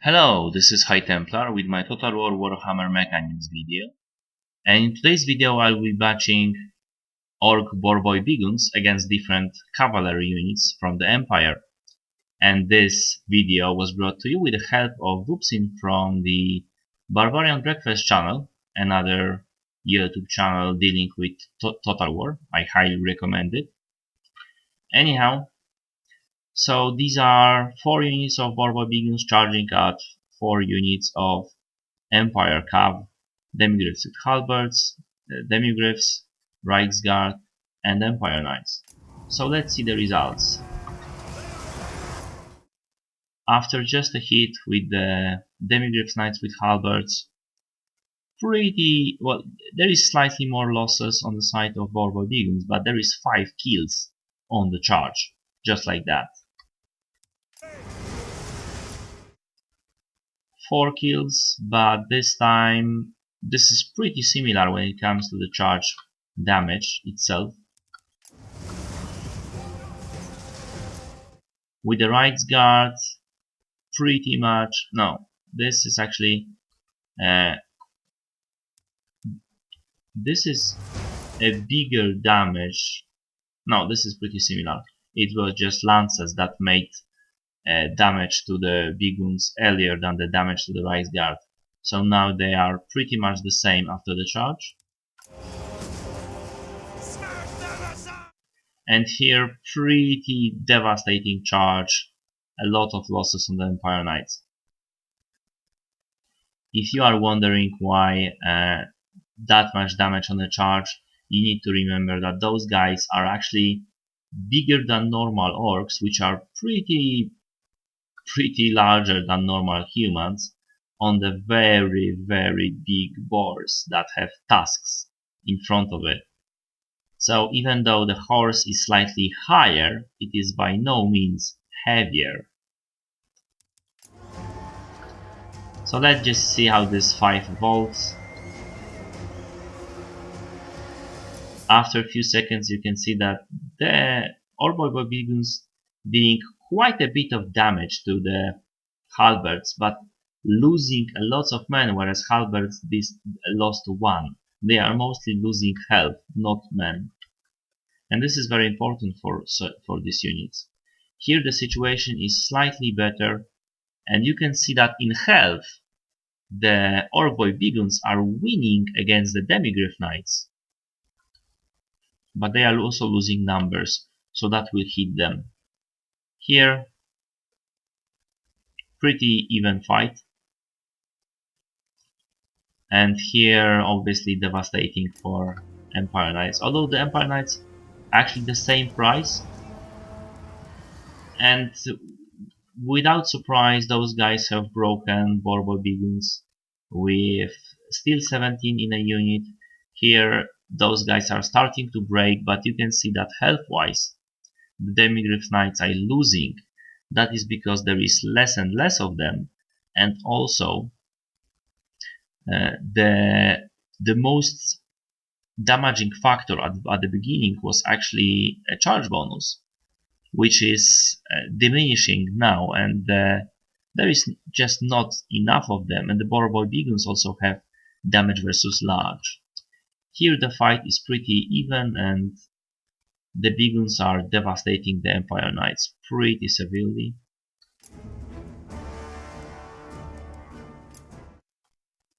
Hello, this is High Templar with my Total War Warhammer Mechanics video, and in today's video I'll be batching Orc Boarboy Biguns against different cavalry units from the Empire. And this video was brought to you with the help of Vupsin from the Barbarian Breakfast channel, another YouTube channel dealing with Total War. I highly recommend it. Anyhow, so these are 4 units of Boarboy Biguns charging at 4 units of Empire Cav, Demigryphs with Halberds, Demigryphs, Reichsguard, and Empire Knights. So let's see the results. After just a hit with the Demigryphs Knights with Halberds, pretty well, there is slightly more losses on the side of Boarboy Biguns, but there is 5 kills on the charge, just like that. 4 kills, but this time this is pretty similar when it comes to the charge damage itself. With the Reichsguard, pretty much, no, this is actually this is a bigger damage. No, this is pretty similar. It was just lances that made damage to the Biguns earlier than the damage to the Reichsguard. So now they are pretty much the same after the charge. And here, pretty devastating charge. A lot of losses on the Empire Knights. If you are wondering why that much damage on the charge, you need to remember that those guys are actually bigger than normal orcs, which are pretty larger than normal humans, on the very big boars that have tusks in front of it. So even though the horse is slightly higher, it is by no means heavier. So let's just see how this fight evolves. After a few seconds you can see that the Boarboy Biguns dealing quite a bit of damage to the halberds, but losing a lot of men, whereas halberds lost 1. They are mostly losing health, not men. And this is very important for these units. Here the situation is slightly better, and you can see that in health the Boarboy Biguns are winning against the Demigryph Knights. But they are also losing numbers, so that will hit them. Here, pretty even fight. And here, obviously devastating for Empire Knights. Although the Empire Knights actually the same price. And without surprise, those guys have broken Boarboy Biguns with still 17 in a unit. Here, those guys are starting to break, but you can see that health-wise, the Demigryph Knights are losing. That is because there is less and less of them, and also the most damaging factor at the beginning was actually a charge bonus, which is diminishing now, and there is just not enough of them, and the Boarboy Biguns also have damage versus large. Here the fight is pretty even, and the Biguns are devastating the Empire Knights pretty severely.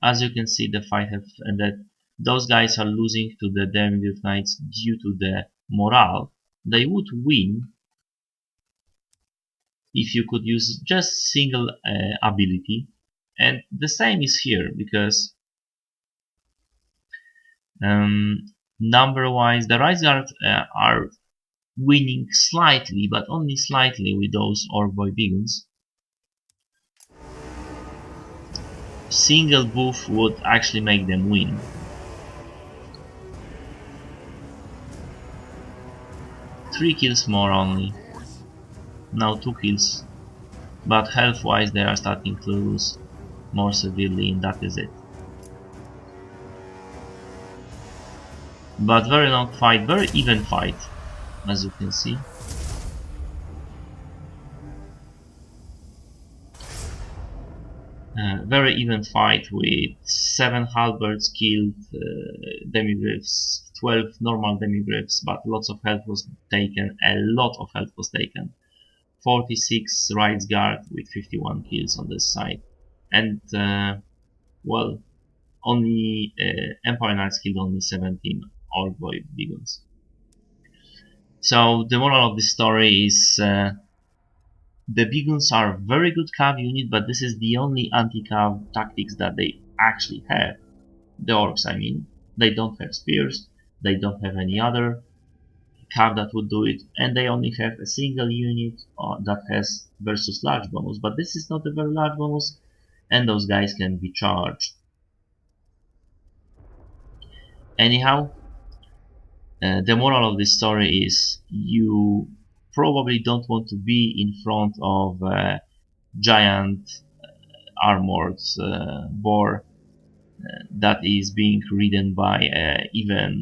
As you can see, the fight has ended. Those guys are losing to the Demigryph Knights due to the morale. They would win if you could use just single ability, and the same is here, because number wise the Reichsguard are winning slightly, but only slightly, with those Boarboy Biguns. Single buff would actually make them win. Three kills more only. Now 2 kills. But health wise they are starting to lose more severely, and that is it. But very long fight, very even fight, as you can see. Very even fight with 7 halberds killed, demigryphs, 12 normal demigryphs, but lots of health was taken, a lot of health was taken. 46 Rights Guard with 51 kills on this side. And, well, only Empire Knights killed only 17 Orc Boy Beagons. So the moral of this story is the Beagons are a very good cav unit, but this is the only anti-cav tactics that they actually have. The Orcs, I mean. They don't have spears, they don't have any other cav that would do it, and they only have a single unit that has versus large bonus, but this is not a very large bonus, and those guys can be charged. Anyhow, the moral of this story is you probably don't want to be in front of a giant armored boar that is being ridden by even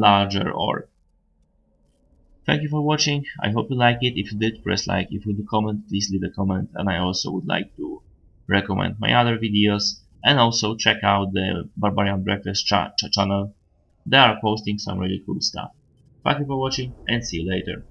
larger orc. Thank you for watching. I hope you like it. If you did, press like. If you would comment, please leave a comment. And I also would like to recommend my other videos, and also check out the Barbarian Breakfast channel. They are posting some really cool stuff. Thank you for watching, and see you later.